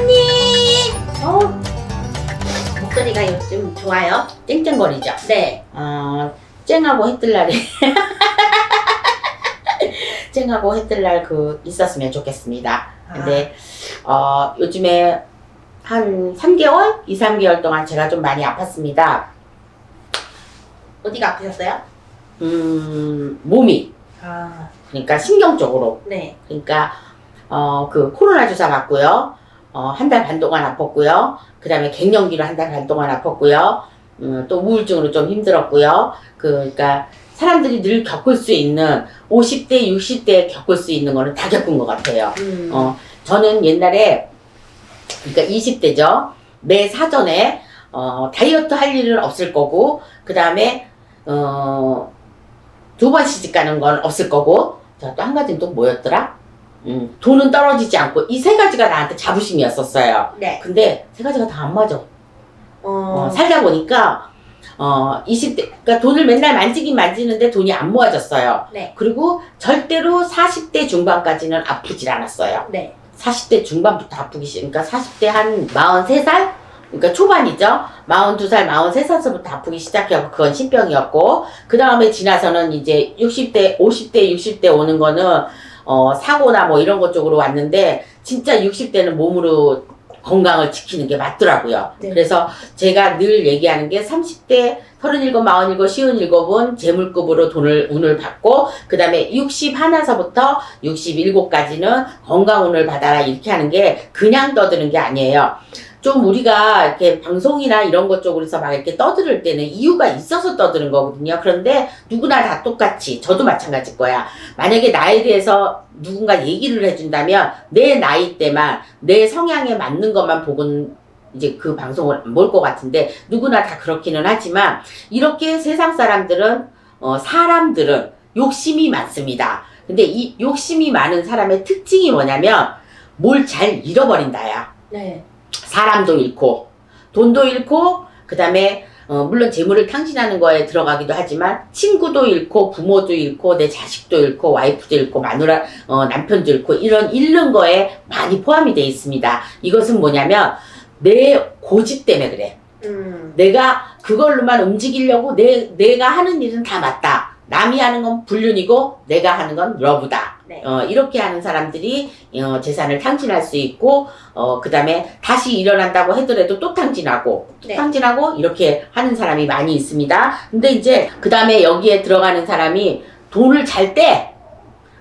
언니! 목소리가 요즘 좋아요? 쨍쨍거리죠? 네. 쨍하고 해뜰날에 쨍하고 해뜰날 있었으면 좋겠습니다. 근데 요즘에 한 3개월? 2, 3개월 동안 제가 좀 많이 아팠습니다. 어디가 아프셨어요? 몸이. 아, 그러니까 신경적으로. 네. 그러니까 코로나 주사 맞고요. 한 달 반 동안 아팠고요. 그 다음에 갱년기로 한 달 반 동안 아팠고요. 또 우울증으로 좀 힘들었고요. 그러니까 사람들이 늘 겪을 수 있는 50대, 60대에 겪을 수 있는 거는 다 겪은 것 같아요. 저는 옛날에, 그러니까 20대죠. 내 사전에, 다이어트 할 일은 없을 거고, 그 다음에, 2번 시집 가는 건 없을 거고, 또 한 가지는 또 뭐였더라? 돈은 떨어지지 않고, 이 세 가지가 나한테 자부심이었었어요. 네. 근데 세 가지가 다 안 맞아. 살다 보니까, 20대, 그러니까 돈을 맨날 만지긴 만지는데 돈이 안 모아졌어요. 네. 그리고 절대로 40대 중반까지는 아프질 않았어요. 네. 40대 중반부터 아프기 시작, 그러니까 40대 한 43살? 그러니까 초반이죠. 42살, 43살부터 아프기 시작하고 그건 신병이었고, 그 다음에 지나서는 이제 60대, 50대, 60대 오는 거는, 사고나 뭐 이런 것 쪽으로 왔는데, 진짜 60대는 몸으로 건강을 지키는 게 맞더라고요. 네. 그래서 제가 늘 얘기하는 게 30대 37, 47, 57은 재물급으로 운을 받고 그 다음에 60 하나서부터 67까지는 건강운을 받아라 이렇게 하는 게 그냥 떠드는 게 아니에요. 좀 우리가 이렇게 방송이나 이런 것 쪽으로서 막 이렇게 떠들을 때는 이유가 있어서 떠드는 거거든요. 그런데 누구나 다 똑같이, 저도 마찬가지일 거야. 만약에 나에 대해서 누군가 얘기를 해준다면 내 나이 때만 내 성향에 맞는 것만 보곤 이제 그 방송을 안 볼 것 같은데 누구나 다 그렇기는 하지만 이렇게 세상 사람들은 욕심이 많습니다. 근데 이 욕심이 많은 사람의 특징이 뭐냐면 뭘 잘 잃어버린다야. 네. 사람도 잃고 돈도 잃고 그 다음에 물론 재물을 탕진하는 거에 들어가기도 하지만 친구도 잃고 부모도 잃고 내 자식도 잃고 와이프도 잃고 마누라 남편도 잃고 이런 잃는 거에 많이 포함이 되어 있습니다. 이것은 뭐냐면 내 고집 때문에 그래. 내가 그걸로만 움직이려고 내가 하는 일은 다 맞다. 남이 하는 건 불륜이고 내가 하는 건 러브다. 네. 이렇게 하는 사람들이 재산을 탕진할 수 있고 그 다음에 다시 일어난다고 하더라도 또 탕진하고 또 네. 탕진하고 이렇게 하는 사람이 많이 있습니다. 근데 이제 그 다음에 여기에 들어가는 사람이 돈을 잘 때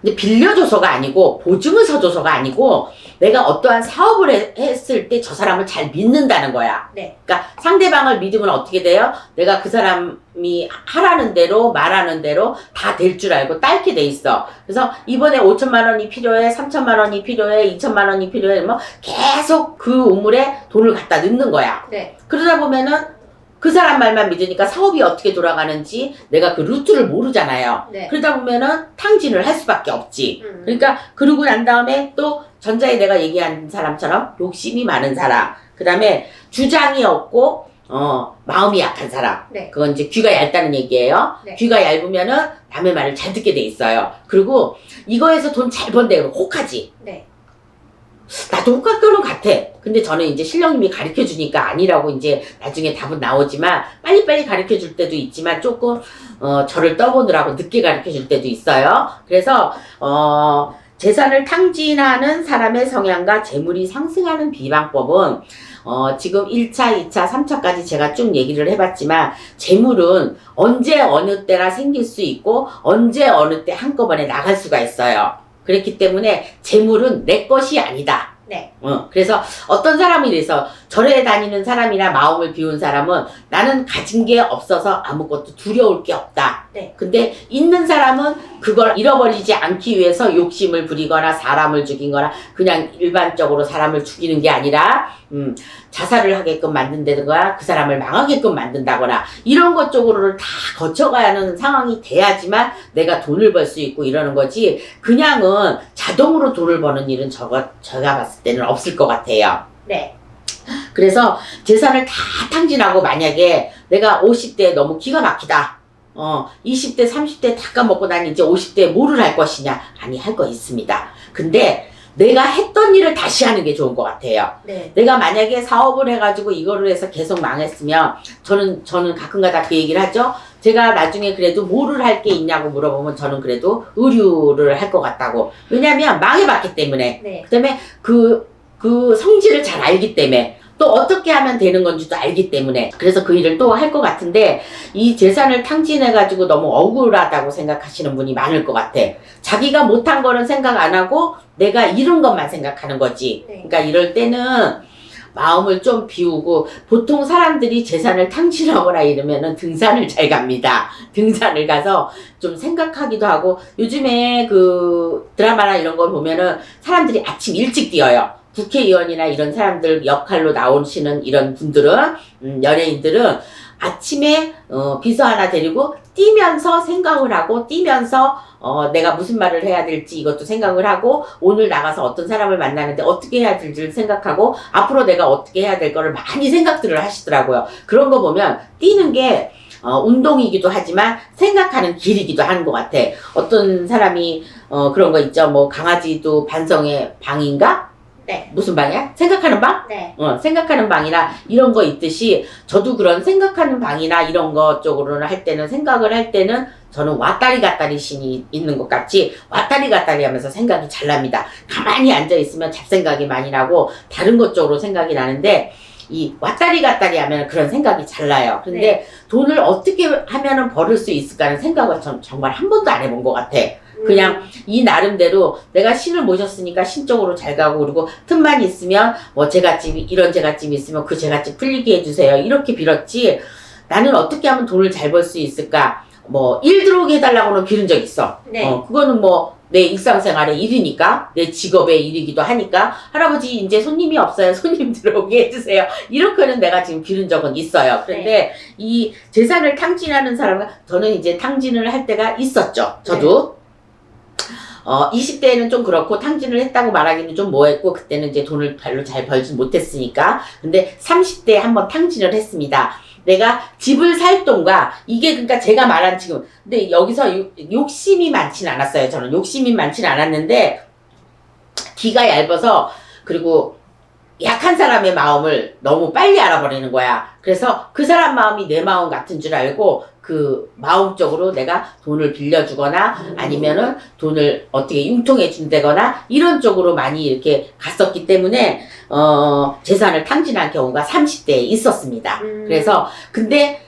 근데 빌려줘서가 아니고 보증을 서줘서가 아니고 내가 어떠한 사업을 했을 때 저 사람을 잘 믿는다는 거야. 네. 그러니까 상대방을 믿으면 어떻게 돼요? 내가 그 사람이 하라는 대로 말하는 대로 다 될 줄 알고 딸게 돼 있어. 그래서 이번에 5천만 원이 필요해, 3천만 원이 필요해, 2천만 원이 필요해, 뭐 계속 그 우물에 돈을 갖다 넣는 거야. 네. 그러다 보면은 그 사람 말만 믿으니까 사업이 어떻게 돌아가는지 내가 그 루트를 모르잖아요. 네. 그러다 보면은 탕진을 할 수밖에 없지. 그러니까 그러고 난 다음에 또 전자에 내가 얘기한 사람처럼 욕심이 많은 사람, 그 다음에 주장이 없고 마음이 약한 사람. 네. 그건 이제 귀가 얇다는 얘기예요. 네. 귀가 얇으면은 남의 말을 잘 듣게 돼 있어요. 그리고 이거에서 돈 잘 번대 그러면 혹하지. 네. 나도 혹할 거는 같아. 근데 저는 이제 신령님이 가르쳐 주니까 아니라고 이제 나중에 답은 나오지만 빨리빨리 가르쳐 줄 때도 있지만 조금 저를 떠보느라고 늦게 가르쳐 줄 때도 있어요. 그래서 재산을 탕진하는 사람의 성향과 재물이 상승하는 비방법은 지금 1차, 2차, 3차까지 제가 쭉 얘기를 해봤지만 재물은 언제 어느 때나 생길 수 있고 언제 어느 때 한꺼번에 나갈 수가 있어요. 그렇기 때문에 재물은 내 것이 아니다. 네. 그래서 어떤 사람이 이래서 절에 다니는 사람이나 마음을 비운 사람은 나는 가진 게 없어서 아무것도 두려울 게 없다. 네. 근데 있는 사람은 그걸 잃어버리지 않기 위해서 욕심을 부리거나 사람을 죽이거나 그냥 일반적으로 사람을 죽이는 게 아니라 자살을 하게끔 만든다거나 그 사람을 망하게끔 만든다거나 이런 것 쪽으로를 다 거쳐가는 상황이 돼야지만 내가 돈을 벌 수 있고 이러는 거지 그냥은 자동으로 돈을 버는 일은 제가 봤을 때는 없을 것 같아요. 네. 그래서 재산을 다 탕진하고 만약에 내가 50대에 너무 기가 막히다. 20대, 30대 다 까먹고 난 이제 50대에 뭐를 할 것이냐? 아니, 할 거 있습니다. 근데 내가 했던 일을 다시 하는 게 좋은 것 같아요. 네. 내가 만약에 사업을 해가지고 이거를 해서 계속 망했으면 저는 가끔가다 그 얘기를 하죠. 제가 나중에 그래도 뭐를 할 게 있냐고 물어보면 저는 그래도 의류를 할 것 같다고. 왜냐면 망해봤기 때문에. 네. 그다음에 그 성질을 잘 알기 때문에. 또 어떻게 하면 되는 건지도 알기 때문에. 그래서 그 일을 또 할 것 같은데, 이 재산을 탕진해가지고 너무 억울하다고 생각하시는 분이 많을 것 같아. 자기가 못한 거는 생각 안 하고 내가 잃은 것만 생각하는 거지. 네. 그러니까 이럴 때는 마음을 좀 비우고, 보통 사람들이 재산을 탕진하거나 이러면은 등산을 잘 갑니다. 등산을 가서 좀 생각하기도 하고, 요즘에 그 드라마나 이런 걸 보면은 사람들이 아침 일찍 뛰어요. 국회의원이나 이런 사람들 역할로 나오시는 이런 분들은, 연예인들은 아침에 비서 하나 데리고 뛰면서 생각을 하고, 뛰면서 내가 무슨 말을 해야 될지 이것도 생각을 하고, 오늘 나가서 어떤 사람을 만나는데 어떻게 해야 될지를 생각하고, 앞으로 내가 어떻게 해야 될 거를 많이 생각들을 하시더라고요. 그런 거 보면 뛰는 게 운동이기도 하지만 생각하는 길이기도 하는 것 같아. 어떤 사람이 그런 거 있죠. 뭐 강아지도 반성의 방인가? 네. 무슨 방이야? 생각하는 방? 네. 생각하는 방이나 이런 거 있듯이, 저도 그런 생각하는 방이나 이런 거 쪽으로는 할 때는, 생각을 할 때는 저는 왔다리 갔다리 신이 있는 것 같이 왔다리 갔다리 하면서 생각이 잘 납니다. 가만히 앉아 있으면 잡생각이 많이 나고 다른 것 쪽으로 생각이 나는데, 이 왔다리 갔다리 하면 그런 생각이 잘 나요. 근데 네. 돈을 어떻게 하면은 벌을 수 있을까는 생각을 전 정말 한 번도 안 해본 것 같아. 그냥 이 나름대로 내가 신을 모셨으니까 신적으로 잘 가고, 그리고 틈만 있으면 뭐 제갓집이, 이런 제갓집이 있으면 그 제갓집 풀리게 해주세요, 이렇게 빌었지. 나는 어떻게 하면 돈을 잘 벌 수 있을까, 뭐 일 들어오게 해달라고는 빌은 적 있어. 네. 그거는 뭐 내 일상생활의 일이니까, 내 직업의 일이기도 하니까, 할아버지 이제 손님이 없어요, 손님 들어오게 해주세요, 이렇게는 내가 지금 빌은 적은 있어요. 그런데 이 재산을 탕진하는 사람은, 저는 이제 탕진을 할 때가 있었죠. 저도 20대에는 좀 그렇고 탕진을 했다고 말하기는 좀 뭐했고, 그때는 이제 돈을 별로 잘 벌지 못했으니까. 근데 30대에 한번 탕진을 했습니다. 내가 집을 살 돈과, 이게 그러니까 제가 말한 지금, 근데 여기서 욕심이 많진 않았어요. 저는 욕심이 많진 않았는데, 기가 얇아서, 그리고 약한 사람의 마음을 너무 빨리 알아버리는 거야. 그래서 그 사람 마음이 내 마음 같은 줄 알고, 그 마음적으로 내가 돈을 빌려주거나 아니면은 돈을 어떻게 융통해 준다거나 이런 쪽으로 많이 이렇게 갔었기 때문에 재산을 탕진한 경우가 30대에 있었습니다. 그래서 근데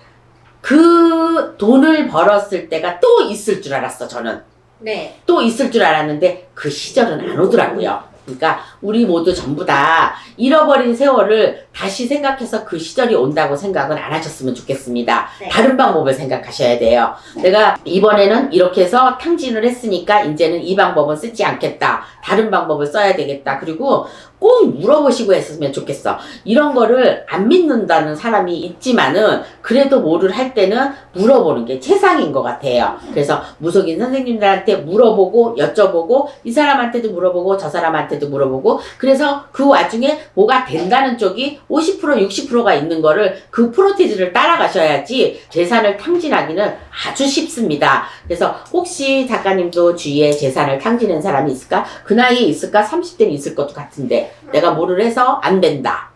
그 돈을 벌었을 때가 또 있을 줄 알았어, 저는. 네. 또 있을 줄 알았는데 그 시절은 안 오더라고요. 그러니까 우리 모두 전부 다 잃어버린 세월을 다시 생각해서 그 시절이 온다고 생각은 안 하셨으면 좋겠습니다. 네. 다른 방법을 생각하셔야 돼요. 내가 이번에는 이렇게 해서 탕진을 했으니까 이제는 이 방법은 쓰지 않겠다, 다른 방법을 써야 되겠다. 그리고 꼭 물어보시고 했으면 좋겠어. 이런 거를 안 믿는다는 사람이 있지만은 그래도 뭐를 할 때는 물어보는 게 최상인 것 같아요. 그래서 무속인 선생님들한테 물어보고 여쭤보고, 이 사람한테도 물어보고 저 사람한테도 물어보고, 그래서 그 와중에 뭐가 된다는 쪽이 50% 60%가 있는 거를, 그 프로테이지를 따라가셔야지 재산을 탕진하기는 아주 쉽습니다. 그래서 혹시 작가님도 주위에 재산을 탕진한 사람이 있을까? 그 나이에 있을까? 30대는 있을 것도 같은데, 내가 뭐를 해서 안 된다,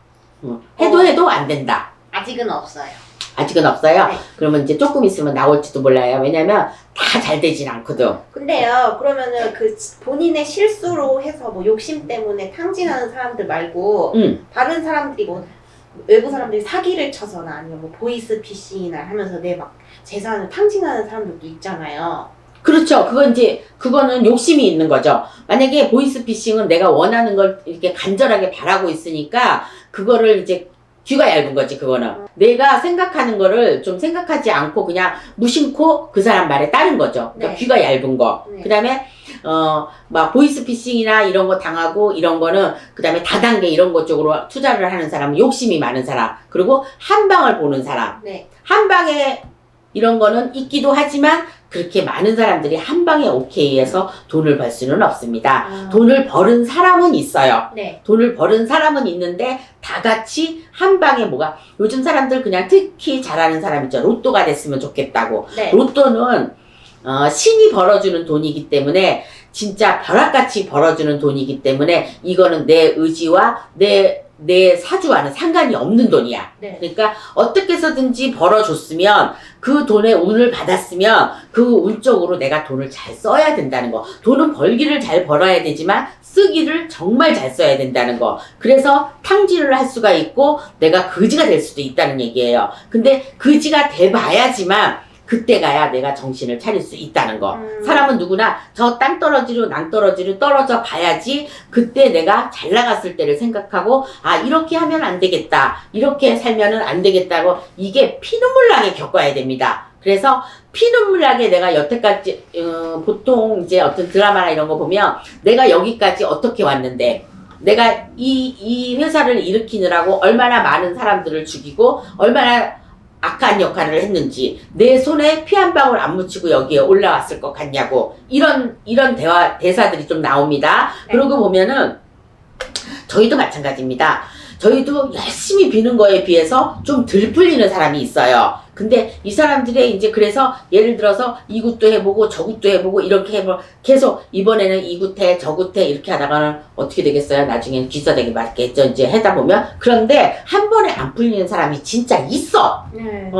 해도 안 된다, 아직은 없어요. 아직은 없어요. 네. 그러면 이제 조금 있으면 나올지도 몰라요. 왜냐면 다 잘 되진 않거든. 근데요, 그러면은 그 본인의 실수로 해서 뭐 욕심 때문에 탕진하는 사람들 말고 다른 사람들이 뭐 외부 사람들이 사기를 쳐서나 아니면 뭐 보이스피싱이나 하면서 내 막 재산을 탕진하는 사람들도 있잖아요. 그렇죠. 그거는 욕심이 있는 거죠. 만약에 보이스피싱은 내가 원하는 걸 이렇게 간절하게 바라고 있으니까 그거를 이제 귀가 얇은 거지, 그거는. 내가 생각하는 거를 좀 생각하지 않고 그냥 무심코 그 사람 말에 따른 거죠. 그러니까 네. 귀가 얇은 거. 네. 그 다음에, 막 보이스피싱이나 이런 거 당하고 이런 거는, 그 다음에 다단계 이런 것 쪽으로 투자를 하는 사람은 욕심이 많은 사람. 그리고 한 방을 보는 사람. 네. 한 방에 이런 거는 있기도 하지만 그렇게 많은 사람들이 한 방에 오케이 해서 돈을 벌 수는 없습니다. 돈을 버는 사람은 있어요. 네. 돈을 버는 사람은 있는데 다 같이 한 방에 뭐가, 요즘 사람들 그냥 특히 잘하는 사람 있죠. 로또가 됐으면 좋겠다고. 네. 로또는 신이 벌어주는 돈이기 때문에 진짜 벼락같이 벌어주는 돈이기 때문에 이거는 내 의지와 내 사주와는 상관이 없는 돈이야. 네. 그러니까 어떻게 해서든지 벌어줬으면 그 돈의 운을 받았으면 그 운 쪽으로 내가 돈을 잘 써야 된다는 거. 돈은 벌기를 잘 벌어야 되지만 쓰기를 정말 잘 써야 된다는 거. 그래서 탕진을 할 수가 있고 내가 거지가 될 수도 있다는 얘기예요. 근데 거지가 돼봐야지만 그때 가야 내가 정신을 차릴 수 있다는 거. 사람은 누구나 저 땅떨어지로 낭떨어지로 떨어져 봐야지 그때 내가 잘 나갔을 때를 생각하고 아 이렇게 하면 안 되겠다. 이렇게 살면은 안 되겠다고 이게 피눈물 나게 겪어야 됩니다. 그래서 피눈물 나게 내가 여태까지 보통 이제 어떤 드라마나 이런 거 보면 내가 여기까지 어떻게 왔는데 내가 이 회사를 일으키느라고 얼마나 많은 사람들을 죽이고 얼마나 악한 역할을 했는지 내 손에 피 한 방울 안 묻히고 여기에 올라왔을 것 같냐고 이런 대사들이 좀 나옵니다. 네. 그러고 보면은 저희도 마찬가지입니다. 저희도 열심히 비는 거에 비해서 좀 덜 풀리는 사람이 있어요. 근데 이 사람들의 이제 그래서 예를 들어서 이굿도 해보고 저굿도 해보고 이렇게 해보고 계속 이번에는 이굿해 저굿해 이렇게 하다가는 어떻게 되겠어요? 나중엔 귀싸대기 맞겠죠. 이제 하다 보면 그런데 한 번에 안 풀리는 사람이 진짜 있어. 네.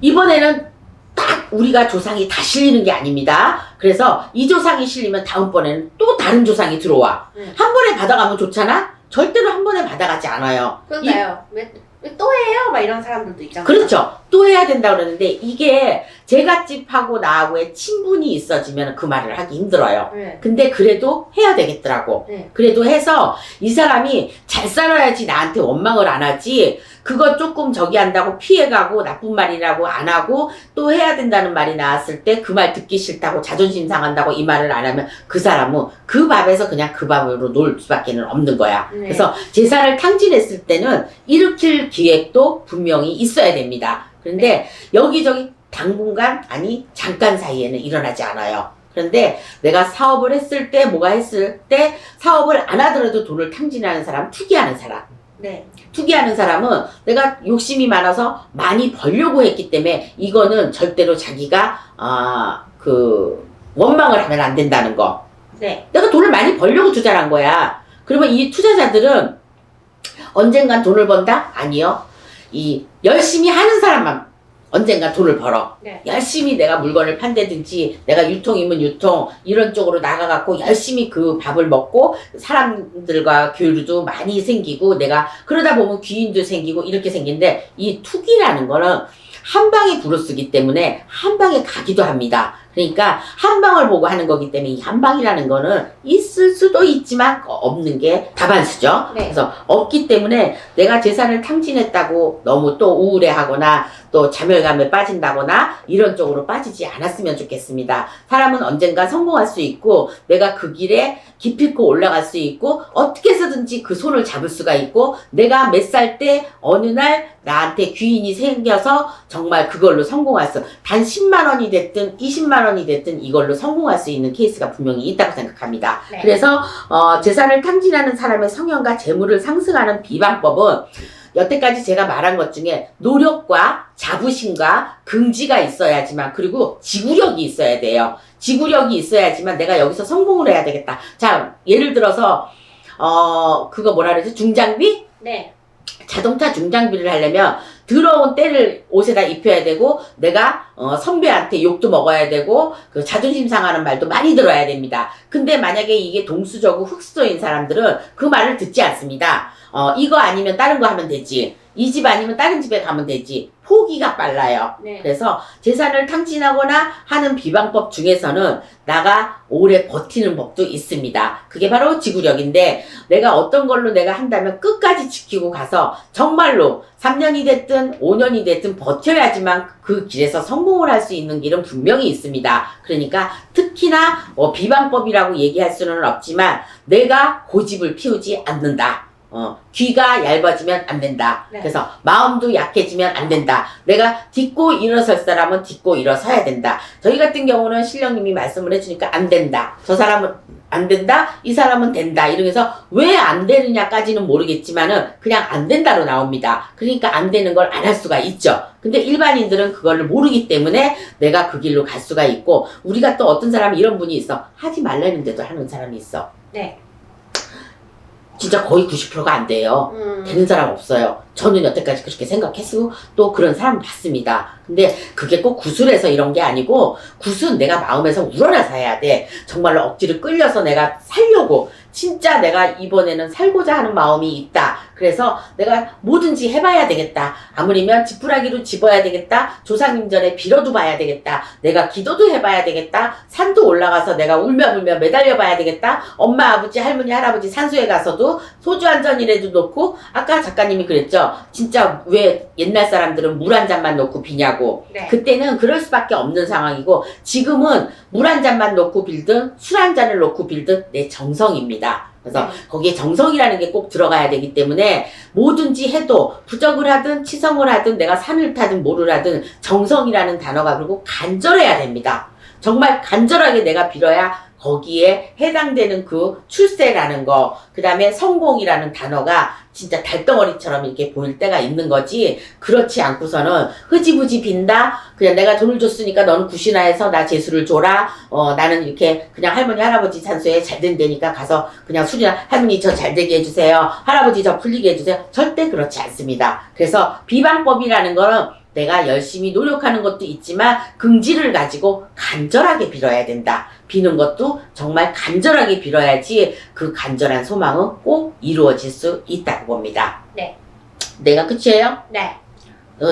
이번에는 딱 우리가 조상이 다 실리는 게 아닙니다. 그래서 이 조상이 실리면 다음번에는 또 다른 조상이 들어와. 한 번에 받아가면 좋잖아? 절대로 한 번에 받아가지 않아요. 그러니까요. 왜 또 해요? 막 이런 사람들도 있잖아요. 그렇죠. 또 해야 된다고 그러는데 이게 제갓집하고 나하고의 친분이 있어지면 그 말을 하기 힘들어요. 네. 근데 그래도 해야 되겠더라고. 네. 그래도 해서 이 사람이 잘 살아야지 나한테 원망을 안 하지 그거 조금 저기 한다고 피해가고 나쁜 말이라고 안 하고 또 해야 된다는 말이 나왔을 때 그 말 듣기 싫다고 자존심 상한다고 이 말을 안 하면 그 사람은 그 밥에서 그냥 그 밥으로 놀 수밖에 없는 거야. 네. 그래서 제사를 탕진했을 때는 일으킬 기획도 분명히 있어야 됩니다. 그런데 여기저기 당분간 아니 잠깐 사이에는 일어나지 않아요. 그런데 내가 사업을 했을 때 뭐가 했을 때 사업을 안 하더라도 돈을 탕진하는 사람 투기하는 사람 네. 투기하는 사람은 내가 욕심이 많아서 많이 벌려고 했기 때문에 이거는 절대로 자기가 원망을 하면 안 된다는 거. 네. 내가 돈을 많이 벌려고 투자한 거야. 그러면 이 투자자들은 언젠간 돈을 번다? 아니요. 이 열심히 하는 사람만 언젠가 돈을 벌어. 네. 열심히 내가 물건을 판다든지 내가 유통이면 유통 이런 쪽으로 나가갖고 열심히 그 밥을 먹고 사람들과 교류도 많이 생기고 내가 그러다 보면 귀인도 생기고 이렇게 생긴데 이 투기라는 거는 한 방에 불을 쓰기 때문에 한 방에 가기도 합니다. 그러니까 한 방을 보고 하는 거기 때문에 이 한 방이라는 거는 있을 수도 있지만 없는 게 다반수죠. 네. 그래서 없기 때문에 내가 재산을 탕진했다고 너무 또 우울해하거나 또 자멸감에 빠진다거나 이런 쪽으로 빠지지 않았으면 좋겠습니다. 사람은 언젠가 성공할 수 있고 내가 그 길에 기필코 올라갈 수 있고 어떻게 해서든지 그 손을 잡을 수가 있고 내가 몇 살 때 어느 날 나한테 귀인이 생겨서 정말 그걸로 성공할 수 단 10만 원이 됐든 20만 원이 됐든 이걸로 성공할 수 있는 케이스가 분명히 있다고 생각합니다. 네. 그래서 재산을 탕진하는 사람의 성향과 재물을 상승하는 비방법은 여태까지 제가 말한 것 중에 노력과 자부심과 긍지가 있어야지만 그리고 지구력이 있어야 돼요. 지구력이 있어야지만 내가 여기서 성공을 해야 되겠다. 자, 예를 들어서 그거 뭐라 그러지? 중장비? 네. 자동차 중장비를 하려면 더러운 때를 옷에다 입혀야 되고 내가 선배한테 욕도 먹어야 되고 그 자존심 상하는 말도 많이 들어야 됩니다. 근데 만약에 이게 동수저고 흙수저인 사람들은 그 말을 듣지 않습니다. 이거 아니면 다른 거 하면 되지. 이 집 아니면 다른 집에 가면 되지. 포기가 빨라요. 네. 그래서 재산을 탕진하거나 하는 비방법 중에서는 나가 오래 버티는 법도 있습니다. 그게 바로 지구력인데 내가 어떤 걸로 내가 한다면 끝까지 지키고 가서 정말로 3년이 됐든 5년이 됐든 버텨야지만 그 길에서 성공을 할 수 있는 길은 분명히 있습니다. 그러니까 특히나 비방법이라고 얘기할 수는 없지만 내가 고집을 피우지 않는다. 귀가 얇아지면 안 된다. 네. 그래서 마음도 약해지면 안 된다. 내가 딛고 일어설 사람은 딛고 일어서야 된다. 저희 같은 경우는 신령님이 말씀을 해주니까 안 된다. 저 사람은 안 된다? 이 사람은 된다. 이러면서 왜 안 되느냐까지는 모르겠지만은 그냥 안 된다로 나옵니다. 그러니까 안 되는 걸 안 할 수가 있죠. 근데 일반인들은 그거를 모르기 때문에 내가 그 길로 갈 수가 있고, 우리가 또 어떤 사람이 이런 분이 있어. 하지 말라는데도 하는 사람이 있어. 네. 진짜 거의 90%가 안 돼요. 되는 사람 없어요. 저는 여태까지 그렇게 생각했고 또 그런 사람 봤습니다. 근데 그게 꼭 구술해서 이런 게 아니고, 굿은 내가 마음에서 우러나서 해야 돼. 정말로 억지로 끌려서 내가 살려고, 진짜 내가 이번에는 살고자 하는 마음이 있다. 그래서 내가 뭐든지 해봐야 되겠다. 아무리면 지푸라기로 집어야 되겠다. 조상님 전에 빌어도 봐야 되겠다. 내가 기도도 해봐야 되겠다. 산도 올라가서 내가 울며 매달려 봐야 되겠다. 엄마, 아버지, 할머니, 할아버지 산소에 가서도 소주 한 잔이라도 놓고, 아까 작가님이 그랬죠. 진짜 왜 옛날 사람들은 물 한 잔만 놓고 비냐고. 네. 그때는 그럴 수밖에 없는 상황이고, 지금은 물 한 잔만 놓고 빌든 술 한 잔을 놓고 빌든 내 정성입니다. 그래서 거기에 정성이라는 게 꼭 들어가야 되기 때문에 뭐든지 해도 부적을 하든 치성을 하든 내가 산을 타든 뭐를 하든 정성이라는 단어가, 그리고 간절해야 됩니다. 정말 간절하게 내가 빌어야 거기에 해당되는 그 출세라는 거, 그 다음에 성공이라는 단어가 진짜 달덩어리처럼 이렇게 보일 때가 있는 거지, 그렇지 않고서는 흐지부지 빈다? 그냥 내가 돈을 줬으니까 너는 굿이나 해서 나 재수를 줘라. 나는 이렇게 그냥 할머니, 할아버지 산소에 잘 된다니까 가서 그냥 술이나, 할머니 저 잘 되게 해주세요. 할아버지 저 풀리게 해주세요. 절대 그렇지 않습니다. 그래서 비방법이라는 거는 내가 열심히 노력하는 것도 있지만 긍지를 가지고 간절하게 빌어야 된다. 비는 것도 정말 간절하게 빌어야지 그 간절한 소망은 꼭 이루어질 수 있다고 봅니다. 네. 내가 끝이에요? 네.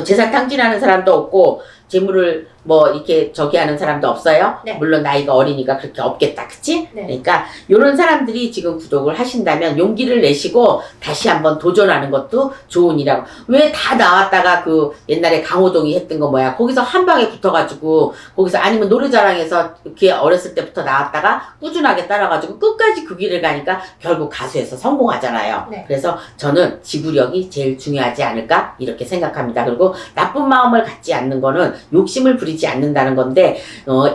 재산 탕진하는 사람도 없고 재물을 뭐 이렇게 저기 하는 사람도 없어요. 네. 물론 나이가 어리니까 그렇게 없겠다, 그치? 네. 그러니까 이런 사람들이 지금 구독을 하신다면 용기를 내시고 다시 한번 도전하는 것도 좋은 일이라고. 왜 다 나왔다가 그 옛날에 강호동이 했던 거 뭐야, 거기서 한 방에 붙어가지고, 거기서 아니면 노래자랑에서 이렇게 어렸을 때부터 나왔다가 꾸준하게 따라가지고 끝까지 그 길을 가니까 결국 가수에서 성공하잖아요. 네. 그래서 저는 지구력이 제일 중요하지 않을까 이렇게 생각합니다. 그리고 나쁜 마음을 갖지 않는 거는 욕심을 부리지 않는다는 건데,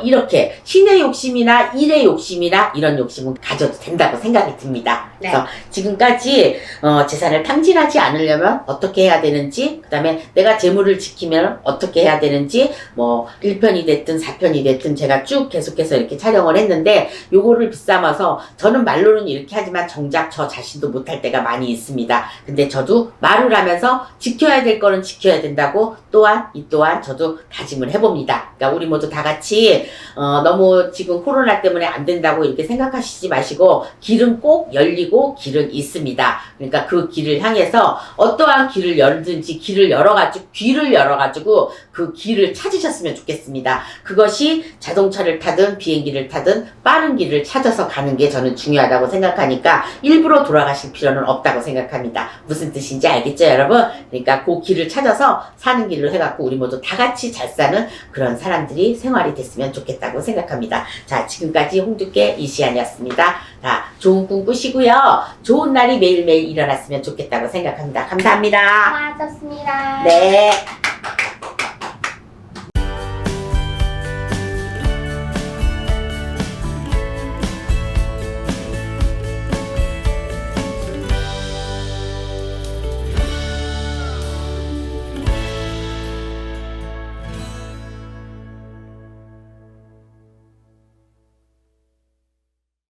이렇게 신의 욕심이나 일의 욕심이나 이런 욕심은 가져도 된다고 생각이 듭니다. 네. 그래서 지금까지 재산을 탕진하지 않으려면 어떻게 해야 되는지, 그 다음에 내가 재물을 지키면 어떻게 해야 되는지, 뭐 1편이 됐든 4편이 됐든 제가 쭉 계속해서 이렇게 촬영을 했는데, 요거를 비삼아서 저는 말로는 이렇게 하지만 정작 저 자신도 못할 때가 많이 있습니다. 근데 저도 말을 하면서 지켜야 될 거는 지켜야 된다고 또한 이 또한 저도 다짐을 해봅니다. 그러니까 우리 모두 다 같이 너무 지금 코로나 때문에 안 된다고 이렇게 생각하시지 마시고, 길은 꼭 열리고 길은 있습니다. 그러니까 그 길을 향해서 어떠한 길을 열든지 귀를 열어가지고 그 길을 찾으셨으면 좋겠습니다. 그것이 자동차를 타든 비행기를 타든 빠른 길을 찾아서 가는 게 저는 중요하다고 생각하니까 일부러 돌아가실 필요는 없다고 생각합니다. 무슨 뜻인지 알겠죠, 여러분? 그러니까 그 길을 찾아서 사는 길로 해갖고 우리 모두 다 같이 잘 사는 그런 사람들이 생활이 됐으면 좋겠다고 생각합니다. 자, 지금까지 홍두깨 이시안이었습니다. 자, 좋은 꿈 꾸시고요. 좋은 날이 매일매일 일어났으면 좋겠다고 생각합니다. 감사합니다. 고맙습니다. 네.